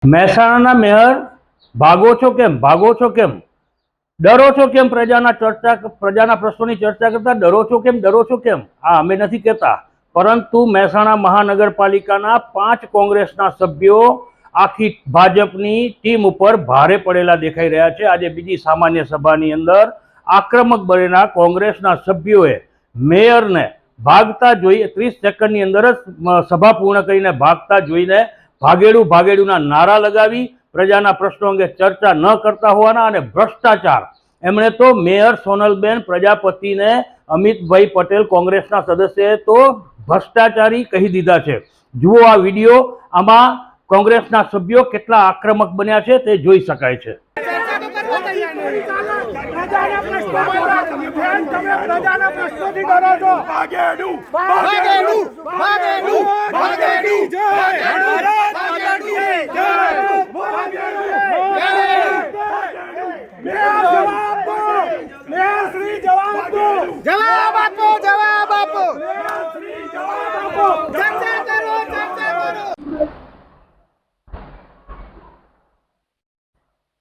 મહેસાણાના મેયર ભાગો છો કેમ ડરો છો કેમ પ્રજાના પ્રશ્નોની ચર્ચા કરતા ડરો છો કેમ આ અમે નથી કહેતા, પરંતુ મહેસાણા મહાનગરપાલિકાના 5 કોંગ્રેસના સભ્યો આખી ભાજપની ટીમ ઉપર ભારે પડેલા દેખાઈ રહ્યા છે। આજે બીજી સામાન્ય સભાની અંદર આક્રમક બનેલા કોંગ્રેસના સભ્યોએ મેયરને ભાગતા જોઈ 30 સેકન્ડની અંદર જ સભા પૂર્ણ કરીને ભાગતા જોઈને ભાગેડુના નારા લગાવી પ્રજાના પ્રશ્નો અંગે ચર્ચા ન કરતા હોવાના અને ભ્રષ્ટાચાર એમણે તો મેયર સોનલબેન પ્રજાપતિને અમિતભાઈ પટેલ કોંગ્રેસના સદસ્યએ તો ભ્રષ્ટાચારી કહી દીધા છે। જુઓ આ વિડીયો, આમાં કોંગ્રેસના સભ્યો કેટલા આક્રમક બન્યા છે તે જોઈ શકાય છે।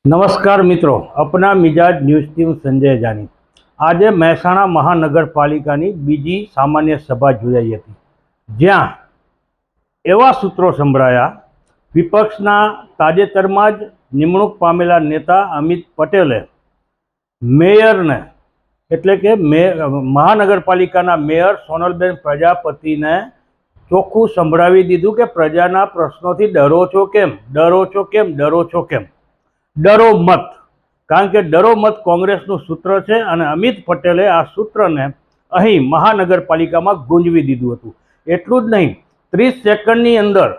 नमस्कार मित्रों, अपना मिजाज न्यूज टीम संजय जानी। आज महेसाणा महानगरपालिकानी बीजी सामान्य सभा योजाई हती, ज्यां एवा सूत्रों संभळाया। विपक्षना ताजेतरमां ज निमणूक पामेला नेता अमित पटेले मेयरने एटले के महानगरपालिकाना मेयर सोनलबेन प्रजापतिने चोख्खुं संभळावी दीधुं के प्रजाना प्रश्नोथी डरो छो केम, डरो छो केम, डरो छो केम। डरो मत, कारण के डरो मत कांग्रेसનું સૂત્ર છે અને અમિત પટેલે આ સૂત્રને અહીં મહાનગરપાલિકામાં ગુંજવી દીધું હતું। એટલું જ નહીં, 30 સેકન્ડની અંદર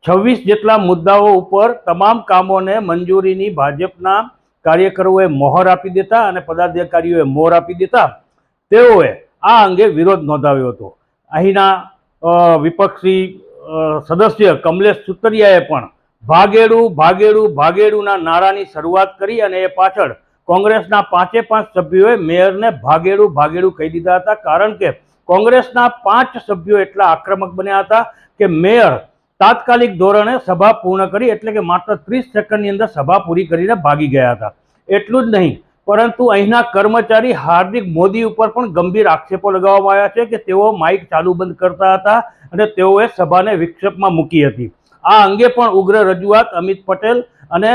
26 જેટલા મુદ્દાઓ ઉપર તમામ કામોને મંજૂરીની ભાજપના કાર્યકરોએ મોહર આપી દેતા અને પદાધિકારીઓએ મોહર આપી દેતા તેઓએ આ અંગે વિરોધ નોંધાવ્યો હતો। અહીંના વિપક્ષી સદસ્ય કમલેશ સુતરિયાએ પણ ભાગેડુના નારાની શરૂઆત કરી અને એ પાછળ કોંગ્રેસના 5 સભ્યોએ મેયરને ભાગેડુ કહી દીધા હતા, કારણ કે કોંગ્રેસના 5 સભ્યો એટલા આક્રમક બન્યા હતા કે મેયર તાત્કાલિક ધોરણે સભા પૂર્ણ કરી, એટલે કે માત્ર 30 સેકન્ડની અંદર સભા પૂરી કરીને ભાગી ગયા હતા। એટલું જ નહીં, પરંતુ અહીંના કર્મચારી હાર્દિક મોદી ઉપર પણ ગંભીર આક્ષેપો લગાવવામાં આવ્યા છે કે તેઓ માઇક ચાલુ બંધ કરતા હતા અને તેઓએ સભાને વિક્ષેપમાં મૂકી હતી। આ અંગે પણ ઉગ્ર રજૂઆત અમિત પટેલ અને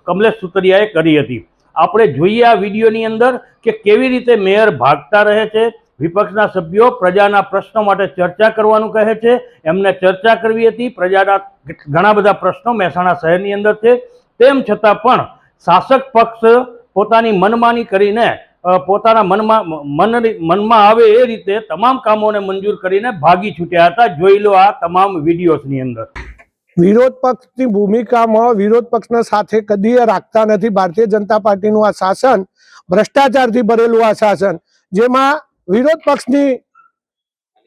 કમલેશ સુતરિયાએ કરી હતી। આપણે જોઈએ આ વિડીયોની અંદર કે કેવી રીતે મેયર ભાગતા રહે છે। વિપક્ષના સભ્યો પ્રજાના પ્રશ્નો માટે ચર્ચા કરવાનું કહે છે, એમને ચર્ચા કરવી હતી। પ્રજાના ઘણા બધા પ્રશ્નો મહેસાણા શહેરની અંદર છે, તેમ છતાં પણ શાસક પક્ષ પોતાની મનમાની કરીને પોતાના મનમાં આવે એ રીતે તમામ કામોને મંજૂર કરીને ભાગી છૂટ્યા હતા। જોઈ લો આ તમામ વિડીયોઝની અંદર। વિરોધ પક્ષની ભૂમિકામાં વિરોધ પક્ષના સાથે કદી રાખતા નથી। ભારતીય જનતા પાર્ટીનું આ શાસન ભ્રષ્ટાચારથી ભરેલું આ શાસન, જેમાં વિરોધ પક્ષની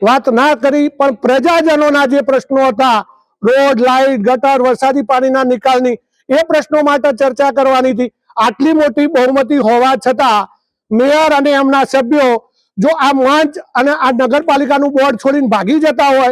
વાત ના કરી પણ પ્રજાજનોના જે પ્રશ્નો હતા, રોડ, લાઇટ, ગટર, વરસાદી પાણીના નિકાલની, એ પ્રશ્નો માટે ચર્ચા કરવાની હતી। આટલી મોટી બહુમતી હોવા છતાં મેયર અને એમના સભ્યો જો આ મંચ અને આ નગરપાલિકાનું બોર્ડ છોડીને ભાગી જતા હોય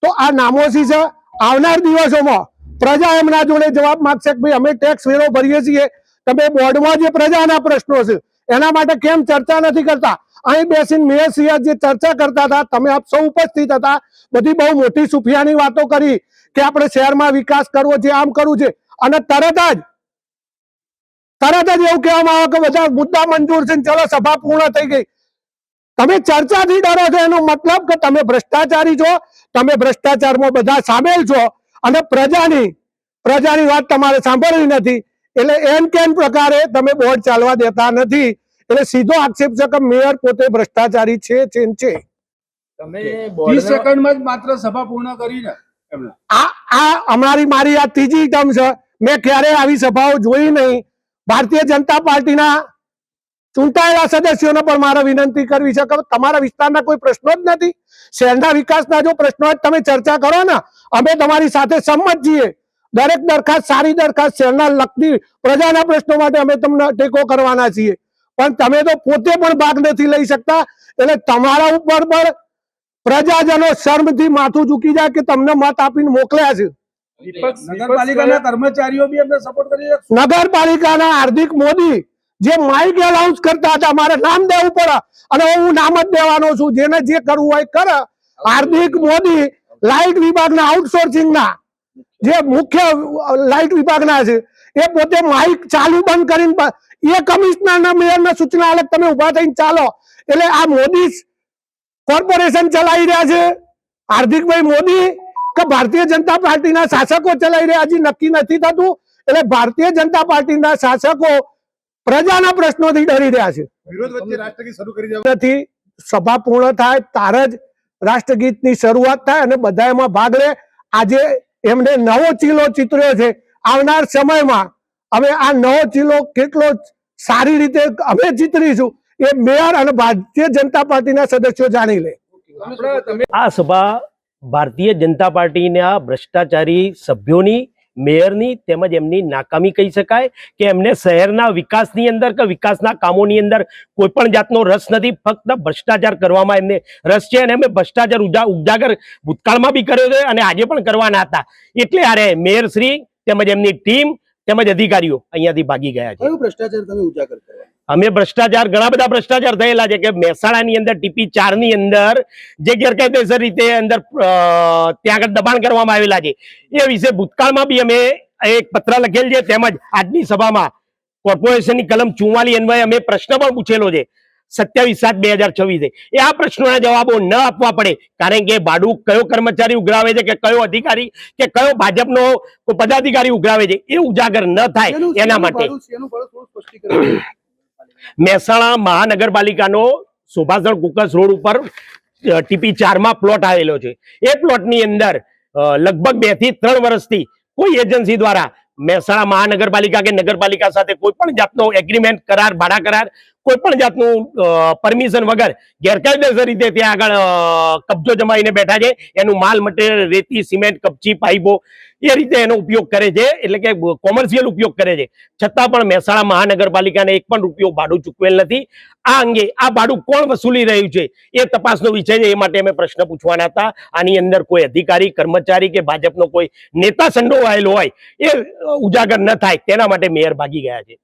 તો આ નામોશી છે। આવનાર દિવસોમાં પ્રજા એમના જોડે જવાબ માંગશે કે ભાઈ અમે ટેક્સ વેરો ભરીએ છીએ, તમે બોર્ડમાં જે પ્રજાના પ્રશ્નો છે એના માટે કેમ ચર્ચા નથી કરતા? અહીં બેસીને મેયરશ્રીએ જે ચર્ચા કરતા હતા, તમે આપ સૌ ઉપસ્થિત હતા, બધી બહુ મોટી સુફિયાની વાતો કરી કે આપણે શહેરમાં વિકાસ કરવો છે, આમ કરવું છે, અને તરત જ એવું કહેવામાં આવે કે બધા મુદ્દા મંજૂર છે, ચલો સભા પૂર્ણ થઈ ગઈ। તમે ચર્ચાથી ડરો છો, એનો મતલબ કે તમે ભ્રષ્ટાચારી છો, તમે ભ્રષ્ટાચારમાં બધા સામેલ છો અને પ્રજાની વાત તમારે સાંભળવી નથી, એટલે એમ કેમ પ્રકારે તમે બોર્ડ ચાલવા દેતા નથી। એટલે સીધો આક્ષેપ છે કે મેયર પોતે ભ્રષ્ટાચારી છે। તમે 30 સેકન્ડમાં જ માત્ર સભા પૂર્ણ કરીને મારી આ ત્રીજી ટર્મ છે। મેં ક્યારેય આવી સભાઓ જોઈ નહીં। ભારતીય જનતા પાર્ટીના ચૂંટાયેલા સદસ્યોને પણ મારે વિનંતી કરવી છે કે તમારા વિસ્તારના કોઈ પ્રશ્નો જ નથી, શહેરના વિકાસના જો પ્રશ્નો જ તમે ચર્ચા કરો ને, અમે તમારી સાથે સંમત છીએ। દરેક દરખાસ્ત, સારી દરખાસ્ત, શહેરના લગતી પ્રજાના પ્રશ્નો માટે અમે તમને ટેકો કરવાના છીએ, પણ તમે તો પોતે પણ ભાગ નથી લઈ શકતા। એટલે તમારા ઉપર પણ પ્રજાજનો શર્મથી માથું ઝૂકી જાય કે તમને મત આપીને મોકલ્યા છે। નગરપાલિકાના કર્મચારીઓ બી એમને સપોર્ટ કરી રહ્યા છે. નગરપાલિકાના હાર્દિક મોદી જે માઇક એલાઉન્સ કરતા હતા મારે નામ દેવું પડે અને હું નામ જ દેવાનો છું, જેને જે કરવું હોય કરે. હાર્દિક મોદી લાઇટ વિભાગના આઉટસોર્સિંગના જે મુખ્ય લાઇટ વિભાગના છે એ પોતે માઇક ચાલુ બંધ કરીને એ કમિશનરના મેયરના સૂચના અલગ તમે ઉભા થઈને ચાલો. એટલે આ મોદી કોર્પોરેશન ચલાવી રહ્યા છે, હાર્દિકભાઈ મોદી કે ભારતીય જનતા પાર્ટીના શાસકો ચલાવી રહ્યા હજી નક્કી નથી થતું. એટલે ભારતીય જનતા પાર્ટીના શાસકો પ્રજાના પ્રશ્નોથી ડરી રહ્યા છે. વિરોધ વચ્ચે રાષ્ટ્રગીત શરૂ કરી દેવા નથી સભા પૂર્ણ થાય ત્યારે જ રાષ્ટ્રગીતની શરૂઆત થાય અને બધા એમાં ભાગ લે. આજે એમને નવો ચીલો ચિતર્યો છે. આવનાર સમયમાં હવે આ નવો ચીલો કેટલો સારી રીતે અમે ચિતરીશું એ મેયર અને ભારતીય જનતા પાર્ટીના સદસ્યો જાણી લે. આ સભા ભારતીય જનતા પાર્ટીના ભ્રષ્ટાચારી સભ્યોની, મેયરની તેમજ એમની નાકામી કહી શકાય કે એમને શહેરના વિકાસની અંદર કે વિકાસના કામોની અંદર કોઈ પણ જાતનો રસ નથી. ફક્ત ભ્રષ્ટાચાર કરવામાં એમને રસ છે અને એમને ભ્રષ્ટાચાર ઉજાગર ભૂતકાળમાં બી કર્યો છે અને આજે પણ કરવાના હતા. એટલે આરે મેયર શ્રી તેમજ એમની ટીમ તેમજ અધિકારીઓ અહીંયાથી ભાગી ગયા છે. કયો ભ્રષ્ટાચાર તમે ઉજાગર કરવા? અમે ભ્રષ્ટાચાર, ઘણા બધા ભ્રષ્ટાચાર થયેલા છે કે મહેસાણાની અંદર TP4 ની અંદર જે ગેરકાયદેસર રીતે અંદર ત્યાં આગળ દબાણ કરવામાં આવેલા છે એ વિશે ભૂતકાળમાં બી અમે એક પત્ર લખેલ છે. તેમજ આજની સભામાં કોર્પોરેશનની કલમ 44 અન્વયે અમે પ્રશ્ન પણ પૂછેલો છે 27/7/2026. એ આ પ્રશ્નોના જવાબો ન આપવા પડે કારણ કે ભાડું કયો કર્મચારી ઉઘરાવે છે કે કયો અધિકારી કે કયો ભાજપનો પદાધિકારી ઉઘરાવે છે એ ઉજાગર ન થાય એના માટે મહેસાણા મહાનગરપાલિકાનો સુભાષણ કુકસ રોડ ઉપર TP4 માં પ્લોટ આવેલો છે. એ પ્લોટની અંદર લગભગ 2 થી 3 વર્ષથી કોઈ એજન્સી દ્વારા મહેસાણા મહાનગરપાલિકા કે નગરપાલિકા સાથે કોઈ પણ જાતનો એગ્રીમેન્ટ, કરાર, ભાડા કરાર, કોઈ પણ જાતનું પરમિશન વગર ગેરકાયદેસર રીતે ત્યાં આગળ કબજો જમાવીને બેઠા છે. એનું માલ મટીરિયલ, રેતી, સિમેન્ટ, કપચી, પાઇપો એ રીતે એનો ઉપયોગ કરે છે, એટલે કે કોમર્શિયલ ઉપયોગ કરે છે. છતાં પણ મહેસાણા મહાનગરપાલિકાને 1 પણ રૂપિયો ભાડું ચૂકવેલ નથી. આ અંગે આ ભાડું કોણ વસૂલી રહ્યું છે એ તપાસનો વિષય છે. એ માટે અમે પ્રશ્ન પૂછવાના હતા. આની અંદર કોઈ અધિકારી, કર્મચારી કે ભાજપનો કોઈ નેતા સંડોવાયેલો હોય એ ઉજાગર ન થાય તેના માટે મેયર ભાગી ગયા છે.